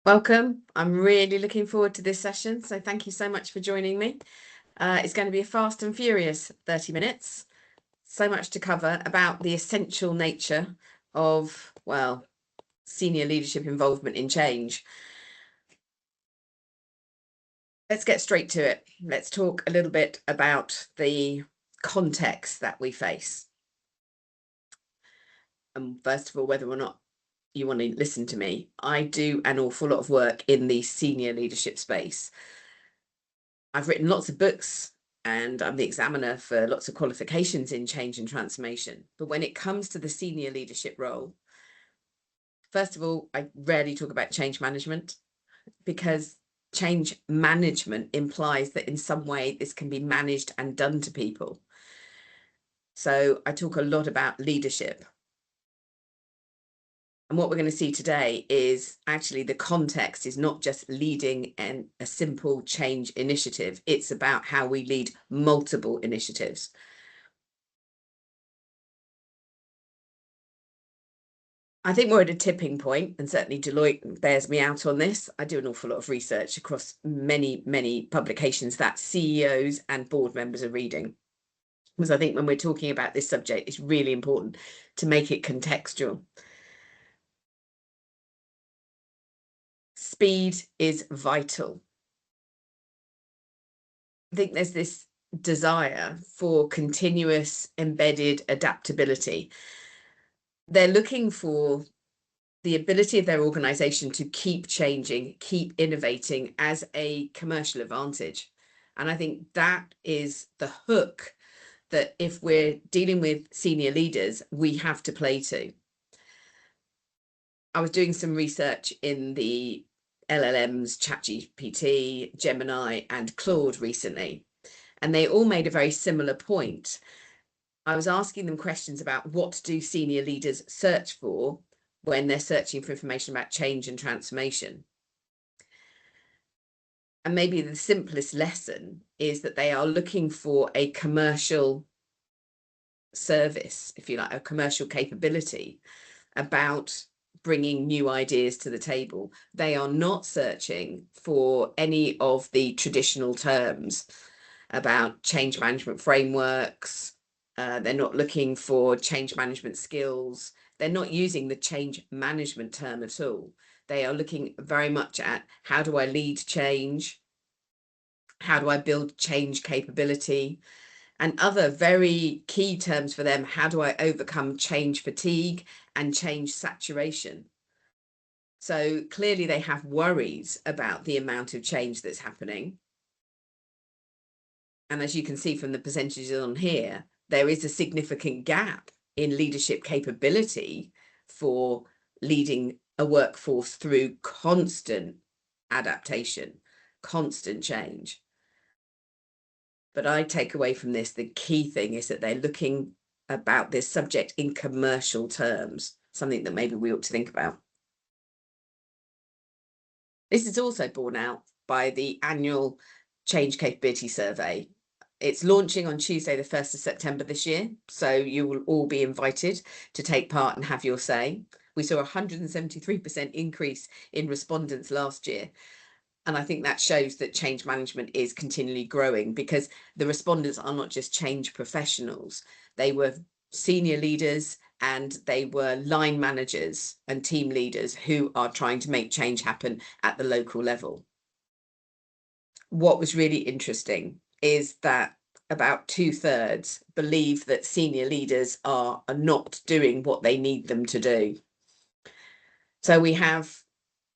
Welcome. I'm really looking forward to this session, so thank you so much for joining me. It's going to be a fast and furious 30 minutes. So much to cover about the essential nature of, well, senior leadership involvement in change. Let's get straight to it. Let's talk a little bit about the context that we face. And first of all, whether or not you want to listen to me, I do an awful lot of work in the senior leadership space. I've written lots of books and I'm the examiner for lots of qualifications in change and transformation. But when it comes to the senior leadership role, first of all, I rarely talk about change management because change management implies that in some way this can be managed and done to people. So I talk a lot about leadership. And what we're going to see today is actually the context is not just leading a simple change initiative. It's about how we lead multiple initiatives. I think we're at a tipping point, and certainly Deloitte bears me out on this. I do an awful lot of research across many publications that CEOs and board members are reading. Because I think when we're talking about this subject, it's really important to make it contextual. Speed is vital. I think there's this desire for continuous embedded adaptability. They're looking for the ability of their organization to keep changing, keep innovating as a commercial advantage. And I think that is the hook that if we're dealing with senior leaders, we have to play to. I was doing some research in the LLMs, ChatGPT, Gemini, and Claude recently, and they all made a very similar point. I was asking them questions about what do senior leaders search for when they're searching for information about change and transformation. And maybe the simplest lesson is that they are looking for a commercial service, if you like, a commercial capability about bringing new ideas to the table. They are not searching for any of the traditional terms about change management frameworks. They're not looking for change management skills. They're not using the change management term at all. They are looking very much at how do I lead change? How do I build change capability? And other very key terms for them, how do I overcome change fatigue and change saturation? So clearly they have worries about the amount of change that's happening. And as you can see from the percentages on here, there is a significant gap in leadership capability for leading a workforce through constant adaptation, constant change. But I take away from this, the key thing is that they're looking about this subject in commercial terms, something that maybe we ought to think about. This is also borne out by the annual Change Capability Survey. It's launching on Tuesday, the 1st of September this year. So you will all be invited to take part and have your say. We saw a 173% increase in respondents last year. And I think that shows that change management is continually growing because the respondents are not just change professionals. They were senior leaders and they were line managers and team leaders who are trying to make change happen at the local level. What was really interesting is that about 2/3 believe that senior leaders are not doing what they need them to do. So we have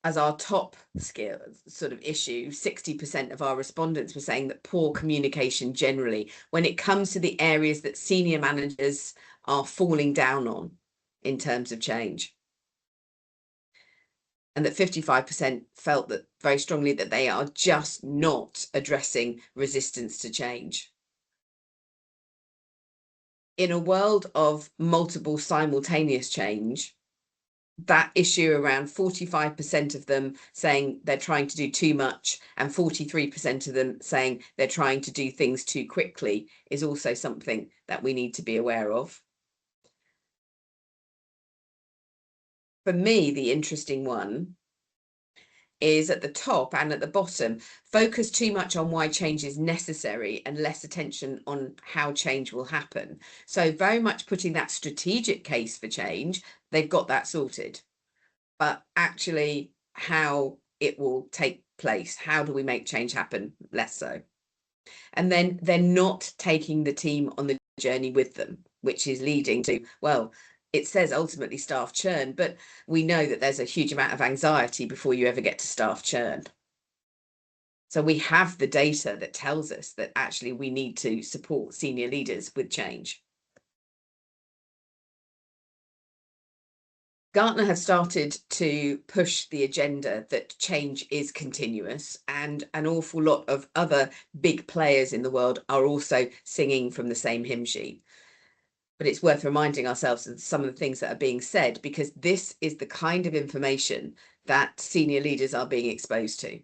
as our top skill sort of issue, 60% of our respondents were saying that poor communication generally, when it comes to the areas that senior managers are falling down on in terms of change. And that 55% felt that very strongly that they are just not addressing resistance to change. In a world of multiple simultaneous change, that issue around 45% of them saying they're trying to do too much and 43% of them saying they're trying to do things too quickly is also something that we need to be aware of. For me, the interesting one is at the top and at the bottom, focus too much on why change is necessary and less attention on how change will happen. So very much putting that strategic case for change, they've got that sorted. But actually how it will take place, how do we make change happen, less so. And then they're not taking the team on the journey with them, which is leading to, well, it says ultimately staff churn, but we know that there's a huge amount of anxiety before you ever get to staff churn. So we have the data that tells us that actually we need to support senior leaders with change. Gartner have started to push the agenda that change is continuous, and an awful lot of other big players in the world are also singing from the same hymn sheet. But it's worth reminding ourselves of some of the things that are being said, because this is the kind of information that senior leaders are being exposed to.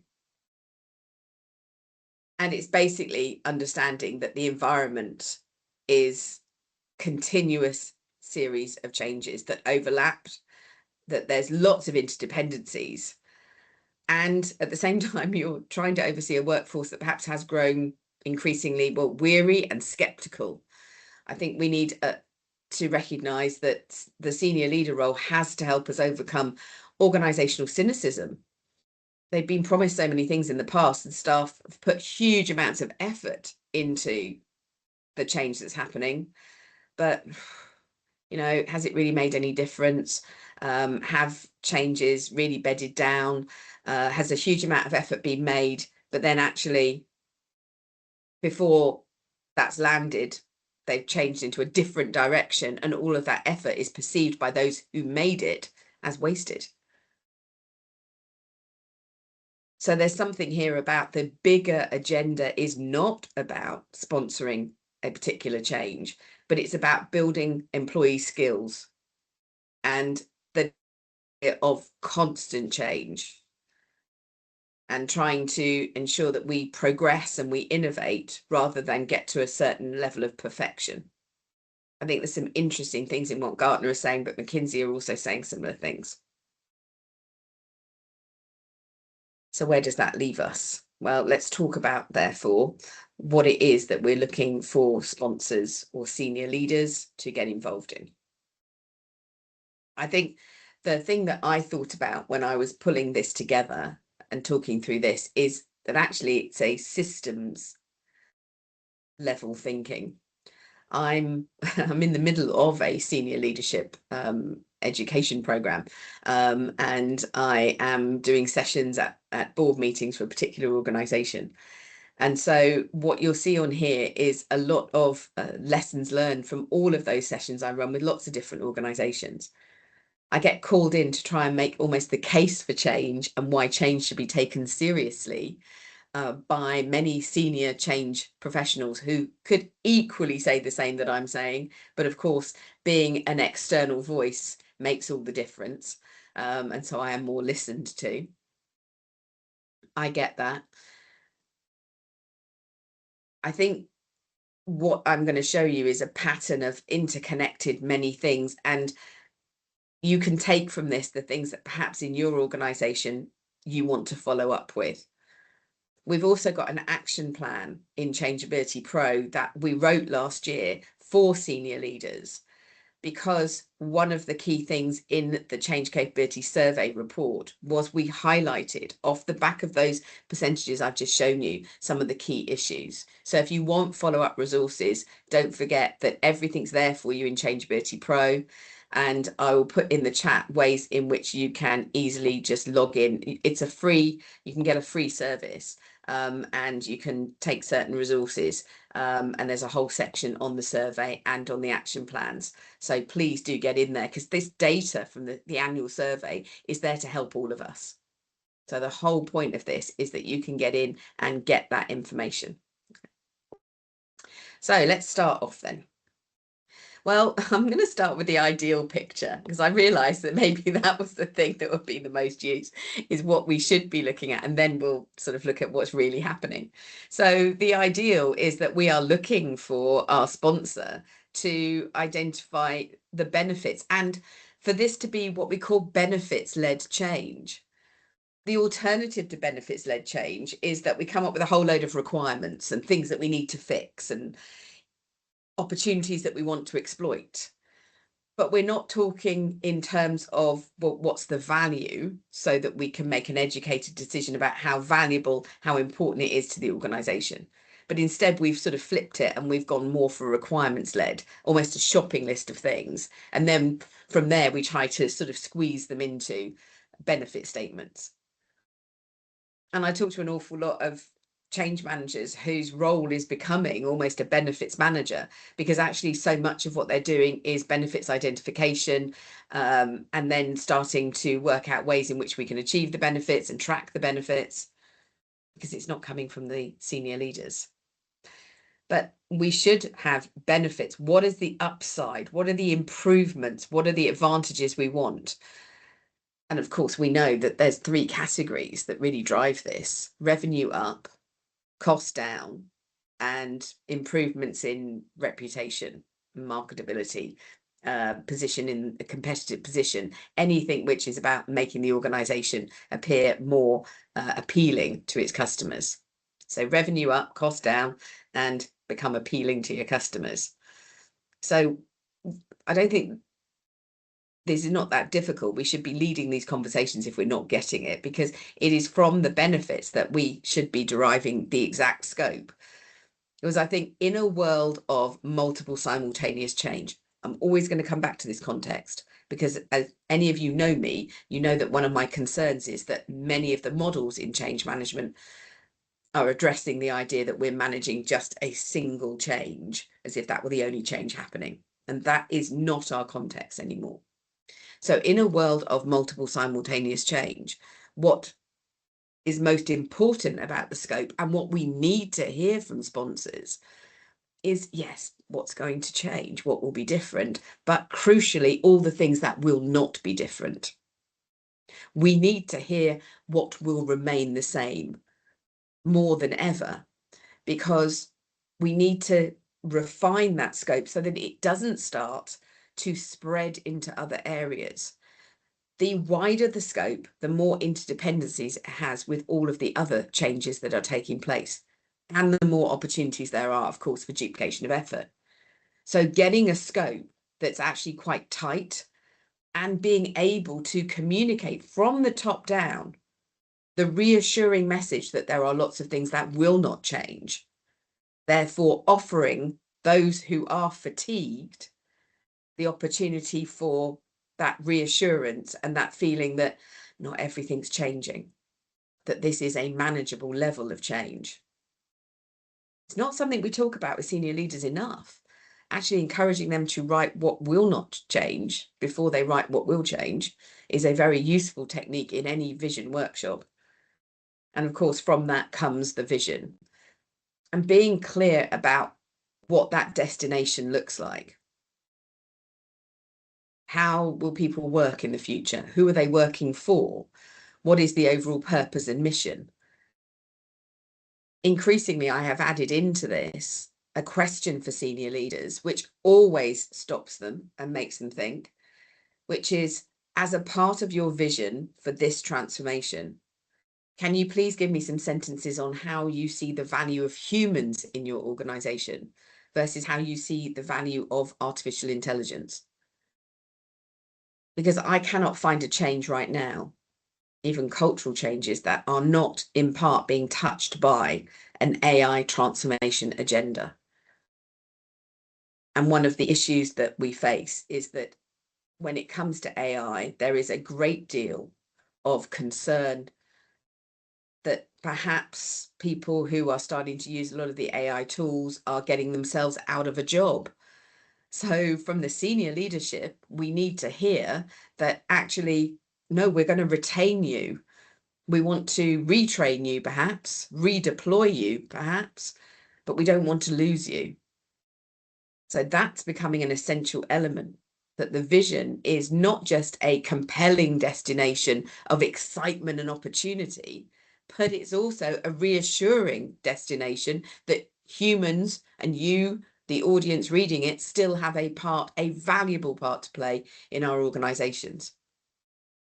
And it's basically understanding that the environment is continuous series of changes that overlap, that there's lots of interdependencies. And at the same time, you're trying to oversee a workforce that perhaps has grown increasingly, well, weary and skeptical. I think we need to recognise that the senior leader role has to help us overcome organisational cynicism. They've been promised so many things in the past, and staff have put huge amounts of effort into the change that's happening. But, you know, has it really made any difference? Have changes really bedded down? Has a huge amount of effort been made, but then actually before that's landed, they've changed into a different direction, and all of that effort is perceived by those who made it as wasted. So there's something here about the bigger agenda is not about sponsoring a particular change, but it's about building employee skills and the of constant change, and trying to ensure that we progress and we innovate rather than get to a certain level of perfection. I think there's some interesting things in what Gartner is saying, but McKinsey are also saying similar things. So where does that leave us? Well, let's talk about, therefore, what it is that we're looking for sponsors or senior leaders to get involved in. I think the thing that I thought about when I was pulling this together and talking through this is that actually it's a systems level thinking. I'm in the middle of a senior leadership education program, and I am doing sessions at board meetings for a particular organization. And so what you'll see on here is a lot of lessons learned from all of those sessions I run with lots of different organizations. I get called in to try and make almost the case for change and why change should be taken seriously by many senior change professionals who could equally say the same that I'm saying. But of course, being an external voice makes all the difference. And so I am more listened to. I get that. I think what I'm going to show you is a pattern of interconnected many things. And you can take from this the things that perhaps in your organization you want to follow up with. We've also got an action plan in Changeability Pro that we wrote last year for senior leaders, because one of the key things in the Change Capability Survey report was we highlighted off the back of those percentages I've just shown you some of the key issues. So if you want follow-up resources, don't forget that everything's there for you in Changeability Pro. And I will put in the chat ways in which you can easily just log in. It's a free, you can get a free service, and you can take certain resources, and there's a whole section on the survey and on the action plans. So please do get in there, because this data from the annual survey is there to help all of us. So the whole point of this is that you can get in and get that information. So let's start off then. Well, I'm going to start with the ideal picture, because I realised that maybe that was the thing that would be the most used, is what we should be looking at, and then we'll sort of look at what's really happening. So the ideal is that we are looking for our sponsor to identify the benefits, and for this to be what we call benefits-led change. The alternative to benefits-led change is that we come up with a whole load of requirements and things that we need to fix and opportunities that we want to exploit. But we're not talking in terms of, well, what's the value, so that we can make an educated decision about how valuable, how important it is to the organisation. But instead, we've sort of flipped it and we've gone more for requirements-led, almost a shopping list of things. And then from there, we try to sort of squeeze them into benefit statements. And I talk to an awful lot of change managers whose role is becoming almost a benefits manager, because actually so much of what they're doing is benefits identification, and then starting to work out ways in which we can achieve the benefits and track the benefits, because it's not coming from the senior leaders. But we should have benefits. What is the upside? What are the improvements? What are the advantages we want? And of course, we know that there's 3 categories that really drive this: revenue up, cost down, and improvements in reputation, marketability, position in a competitive position, anything which is about making the organization appear more appealing to its customers. So revenue up, cost down, and become appealing to your customers. So I don't think this is not that difficult. We should be leading these conversations if we're not getting it, because it is from the benefits that we should be deriving the exact scope. Because I think in a world of multiple simultaneous change, I'm always going to come back to this context, because as any of you know me, you know that one of my concerns is that many of the models in change management are addressing the idea that we're managing just a single change, as if that were the only change happening. And that is not our context anymore. So in a world of multiple simultaneous change, what is most important about the scope, and what we need to hear from sponsors, is, yes, what's going to change, what will be different, but crucially, all the things that will not be different. We need to hear what will remain the same more than ever, because we need to refine that scope so that it doesn't start to spread into other areas. The wider the scope, the more interdependencies it has with all of the other changes that are taking place, and the more opportunities there are, of course, for duplication of effort. So getting a scope that's actually quite tight, and being able to communicate from the top down the reassuring message that there are lots of things that will not change, therefore offering those who are fatigued the opportunity for that reassurance and that feeling that not everything's changing, that this is a manageable level of change. It's not something we talk about with senior leaders enough. Actually encouraging them to write what will not change before they write what will change is a very useful technique in any vision workshop. And of course, from that comes the vision, and being clear about what that destination looks like. How will people work in the future? Who are they working for? What is the overall purpose and mission? Increasingly, I have added into this a question for senior leaders, which always stops them and makes them think, which is, as a part of your vision for this transformation, can you please give me some sentences on how you see the value of humans in your organization versus how you see the value of artificial intelligence? Because I cannot find a change right now, even cultural changes, that are not in part being touched by an AI transformation agenda. And one of the issues that we face is that when it comes to AI, there is a great deal of concern that perhaps people who are starting to use a lot of the AI tools are getting themselves out of a job. So from the senior leadership, we need to hear that actually, no, we're going to retain you. We want to retrain you, perhaps, redeploy you, perhaps, but we don't want to lose you. So that's becoming an essential element, that the vision is not just a compelling destination of excitement and opportunity, but it's also a reassuring destination that humans and you, the audience reading it, still have a part, a valuable part to play in our organizations.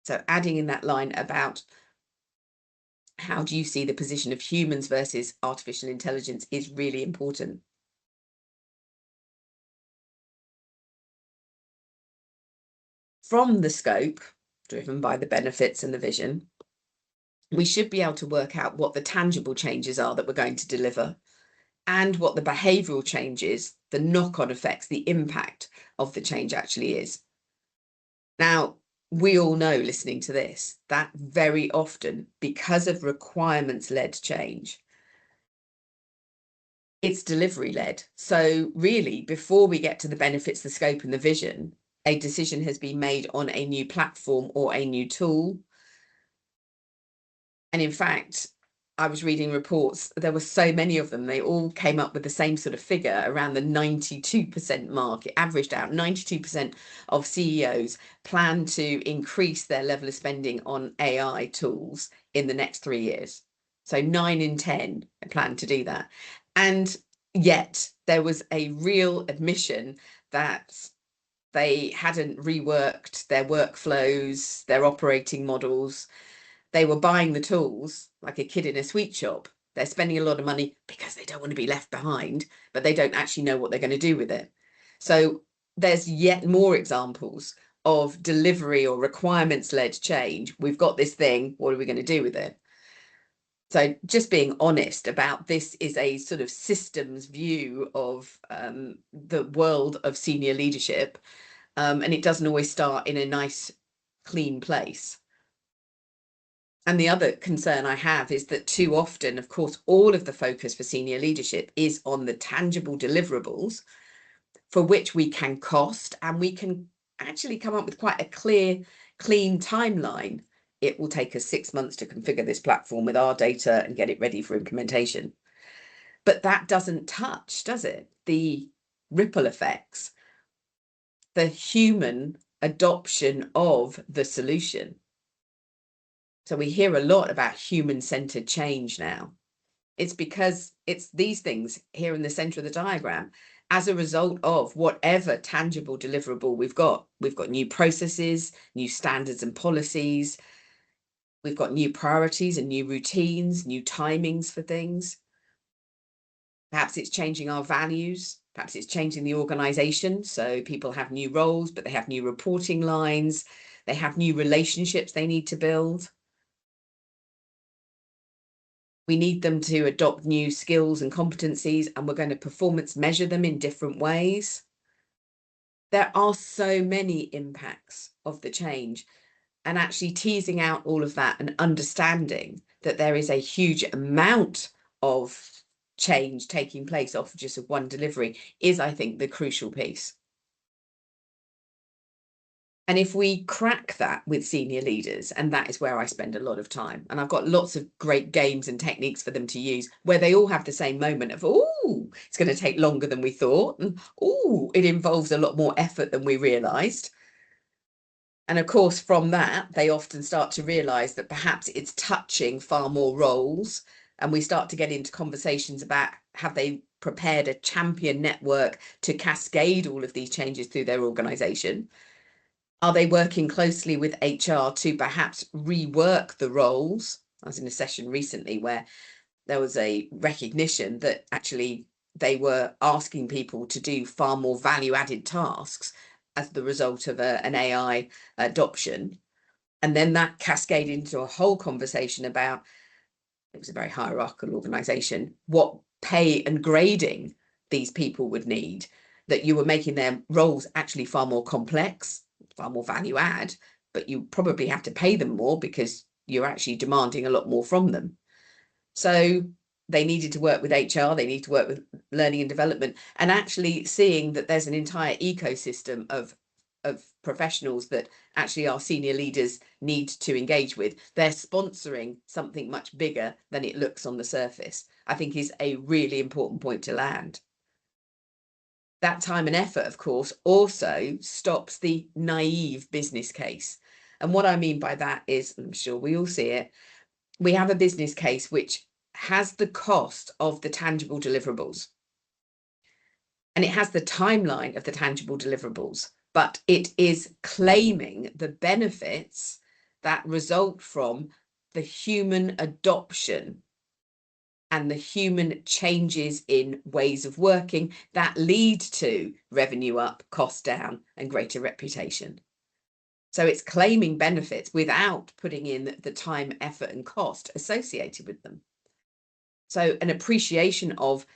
So adding in that line about how do you see the position of humans versus artificial intelligence is really important. From the scope, driven by the benefits and the vision, we should be able to work out what the tangible changes are that we're going to deliver and what the behavioural changes, the knock-on effects, the impact of the change actually is. Now, we all know, listening to this, that very often, because of requirements-led change, it's delivery-led. So really, before we get to the benefits, the scope and the vision, a decision has been made on a new platform or a new tool. And in fact, I was reading reports, there were so many of them, they all came up with the same sort of figure around the 92% mark. It averaged out 92% of CEOs plan to increase their level of spending on AI tools in the next 3 years. So 9 in 10 plan to do that. And yet there was a real admission that they hadn't reworked their workflows, their operating models. They were buying the tools like a kid in a sweet shop. They're spending a lot of money because they don't want to be left behind, but they don't actually know what they're going to do with it. So there's yet more examples of delivery or requirements-led change. We've got this thing, what are we going to do with it? So just being honest about this is a sort of systems view of the world of senior leadership, and it doesn't always start in a nice, clean place. And the other concern I have is that too often, of course, all of the focus for senior leadership is on the tangible deliverables for which we can cost, and we can actually come up with quite a clear, clean timeline. It will take us 6 months to configure this platform with our data and get it ready for implementation. But that doesn't touch, does it? The ripple effects, the human adoption of the solution. So we hear a lot about human-centered change now. It's because it's these things here in the center of the diagram. As a result of whatever tangible deliverable we've got new processes, new standards and policies. We've got new priorities and new routines, new timings for things. Perhaps it's changing our values. Perhaps it's changing the organization. So people have new roles, but they have new reporting lines. They have new relationships they need to build. We need them to adopt new skills and competencies, and we're going to performance measure them in different ways. There are so many impacts of the change, and actually teasing out all of that and understanding that there is a huge amount of change taking place off just of one delivery is, I think, the crucial piece. And if we crack that with senior leaders, and that is where I spend a lot of time, and I've got lots of great games and techniques for them to use, where they all have the same moment of, oh, it's going to take longer than we thought, and oh, it involves a lot more effort than we realised. And of course, from that, they often start to realise that perhaps it's touching far more roles, and we start to get into conversations about, have they prepared a champion network to cascade all of these changes through their organisation? Are they working closely with HR to perhaps rework the roles? I was in a session recently where there was a recognition that actually they were asking people to do far more value-added tasks as the result of an AI adoption. And then that cascaded into a whole conversation about, it was a very hierarchical organization, what pay and grading these people would need, that you were making their roles actually far more complex, far more value add, but you probably have to pay them more because you're actually demanding a lot more from them. So they needed to work with HR, they need to work with learning and development, and actually seeing that there's an entire ecosystem of professionals that actually our senior leaders need to engage with. They're sponsoring something much bigger than it looks on the surface, I think is a really important point to land. That time and effort, of course, also stops the naive business case. And what I mean by that is, I'm sure we all see it, we have a business case which has the cost of the tangible deliverables. And it has the timeline of the tangible deliverables, but it is claiming the benefits that result from the human adoption and the human changes in ways of working that lead to revenue up, cost down, and greater reputation. So it's claiming benefits without putting in the time, effort, and cost associated with them. So an appreciation of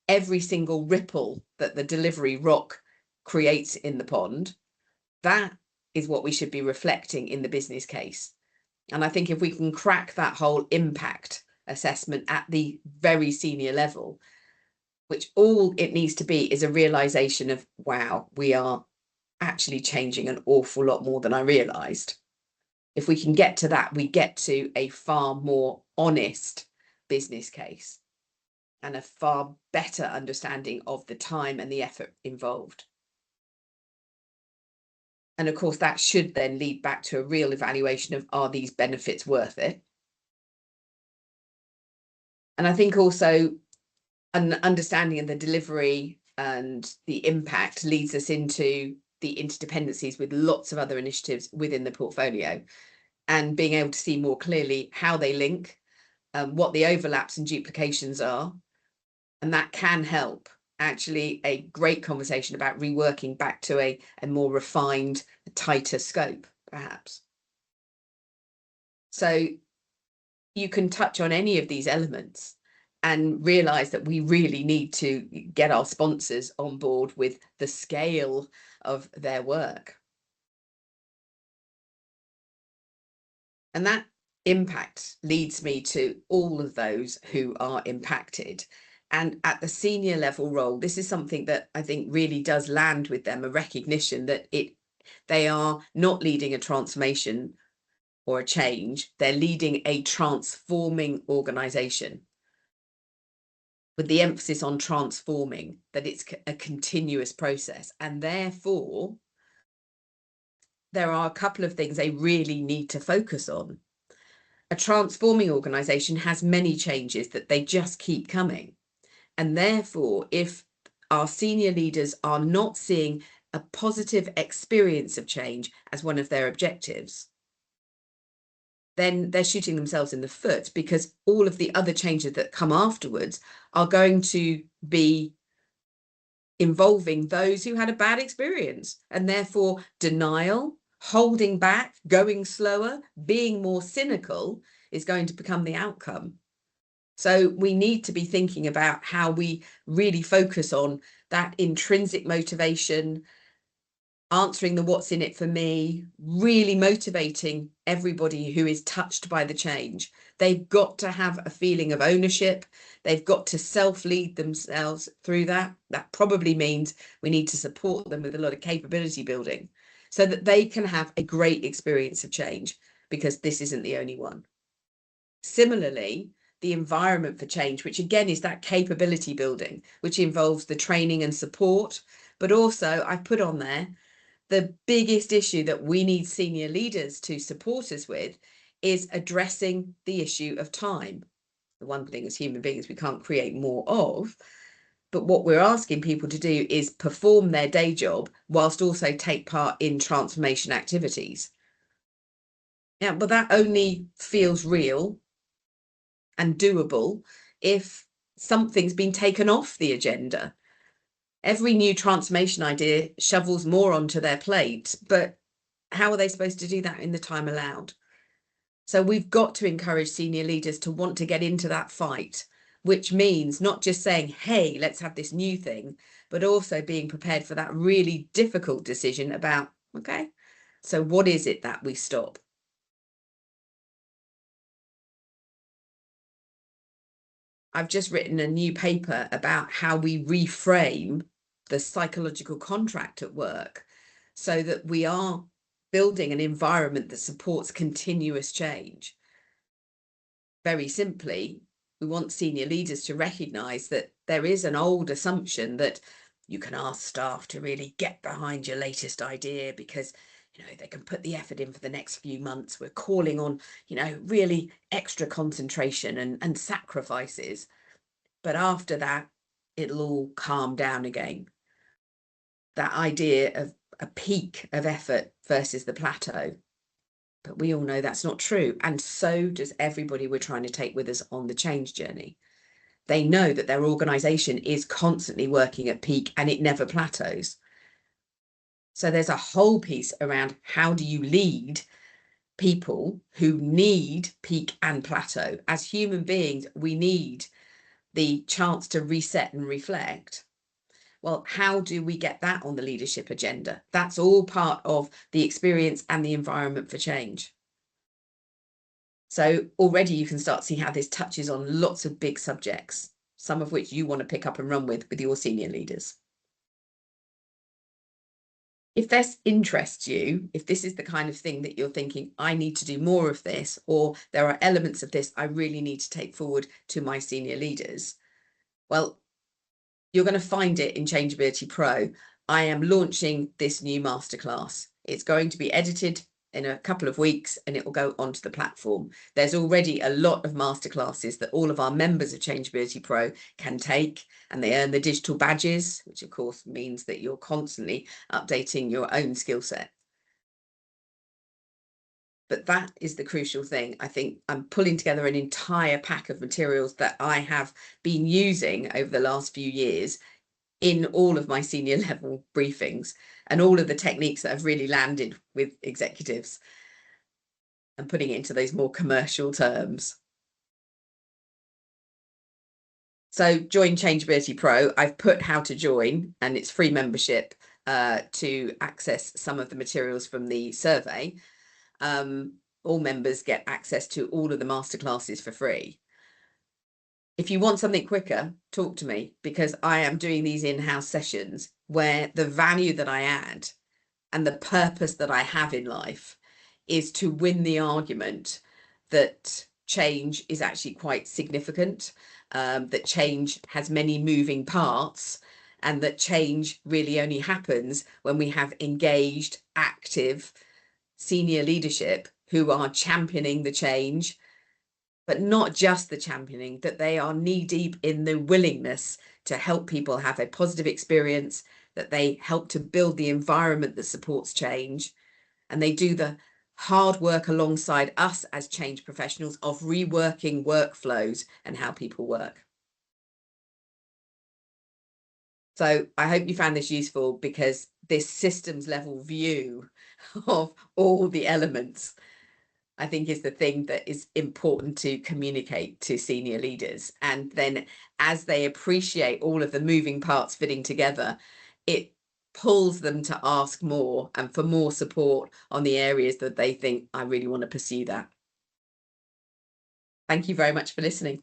every single ripple that the delivery rock creates in the pond, that is what we should be reflecting in the business case. And I think if we can crack that whole impact assessment at the very senior level, which all it needs to be is a realization of, wow, we are actually changing an awful lot more than I realized. If we can get to that, we get to a far more honest business case and a far better understanding of the time and the effort involved. And of course, that should then lead back to a real evaluation of, are these benefits worth it? And I think also an understanding of the delivery and the impact leads us into the interdependencies with lots of other initiatives within the portfolio, and being able to see more clearly how they link, what the overlaps and duplications are. And that can help actually a great conversation about reworking back to a more refined, tighter scope, perhaps. So you can touch on any of these elements and realize that we really need to get our sponsors on board with the scale of their work. And that impact leads me to all of those who are impacted. And at the senior level role, this is something that I think really does land with them, a recognition that they are not leading a transformation or a change, they're leading a transforming organization, with the emphasis on transforming, that it's a continuous process. And therefore, there are a couple of things they really need to focus on. A transforming organization has many changes that they just keep coming. And therefore, if our senior leaders are not seeing a positive experience of change as one of their objectives, then they're shooting themselves in the foot, because all of the other changes that come afterwards are going to be involving those who had a bad experience, and therefore denial, holding back, going slower, being more cynical is going to become the outcome. So we need to be thinking about how we really focus on that intrinsic motivation, answering the what's in it for me, really motivating everybody who is touched by the change. They've got to have a feeling of ownership. They've got to self-lead themselves through that. That probably means we need to support them with a lot of capability building so that they can have a great experience of change, because this isn't the only one. Similarly, the environment for change, which again is that capability building, which involves the training and support, but also I've put on there the biggest issue that we need senior leaders to support us with is addressing the issue of time. The one thing as human beings we can't create more of, but what we're asking people to do is perform their day job whilst also take part in transformation activities. Yeah, but that only feels real and doable if something's been taken off the agenda. Every new transformation idea shovels more onto their plate, but how are they supposed to do that in the time allowed? So we've got to encourage senior leaders to want to get into that fight, which means not just saying, hey, let's have this new thing, but also being prepared for that really difficult decision about, okay, so what is it that we stop? I've just written a new paper about how we reframe the psychological contract at work so that we are building an environment that supports continuous change. Very simply, we want senior leaders to recognise that there is an old assumption that you can ask staff to really get behind your latest idea because they can put the effort in for the next few months. We're calling on really extra concentration and sacrifices, but after that it'll all calm down again. That idea of a peak of effort versus the plateau. But we all know that's not true. And so does everybody we're trying to take with us on the change journey. They know that their organization is constantly working at peak and it never plateaus. So there's a whole piece around how do you lead people who need peak and plateau. As human beings, we need the chance to reset and reflect. Well, how do we get that on the leadership agenda? That's all part of the experience and the environment for change. So already you can start to see how this touches on lots of big subjects, some of which you want to pick up and run with your senior leaders. If this interests you, if this is the kind of thing that you're thinking, I need to do more of this, or there are elements of this I really need to take forward to my senior leaders, well, you're going to find it in Changeability Pro. I am launching this new masterclass. It's going to be edited in a couple of weeks and it will go onto the platform. There's already a lot of masterclasses that all of our members of Changeability Pro can take, and they earn the digital badges, which of course means that you're constantly updating your own skill set. But that is the crucial thing. I think I'm pulling together an entire pack of materials that I have been using over the last few years in all of my senior level briefings, and all of the techniques that have really landed with executives, and putting it into those more commercial terms. So join Changeability Pro. I've put how to join, and it's free membership to access some of the materials from the survey. All members get access to all of the masterclasses for free. If you want something quicker, talk to me, because I am doing these in-house sessions where the value that I add and the purpose that I have in life is to win the argument that change is actually quite significant, that change has many moving parts, and that change really only happens when we have engaged, active senior leadership who are championing the change, but not just the championing, that they are knee deep in the willingness to help people have a positive experience, that they help to build the environment that supports change, and they do the hard work alongside us as change professionals of reworking workflows and how people work. So I hope you found this useful, because this systems level view of all the elements, I think, is the thing that is important to communicate to senior leaders. And then as they appreciate all of the moving parts fitting together, it pulls them to ask more and for more support on the areas that they think, I really want to pursue that. Thank you very much for listening.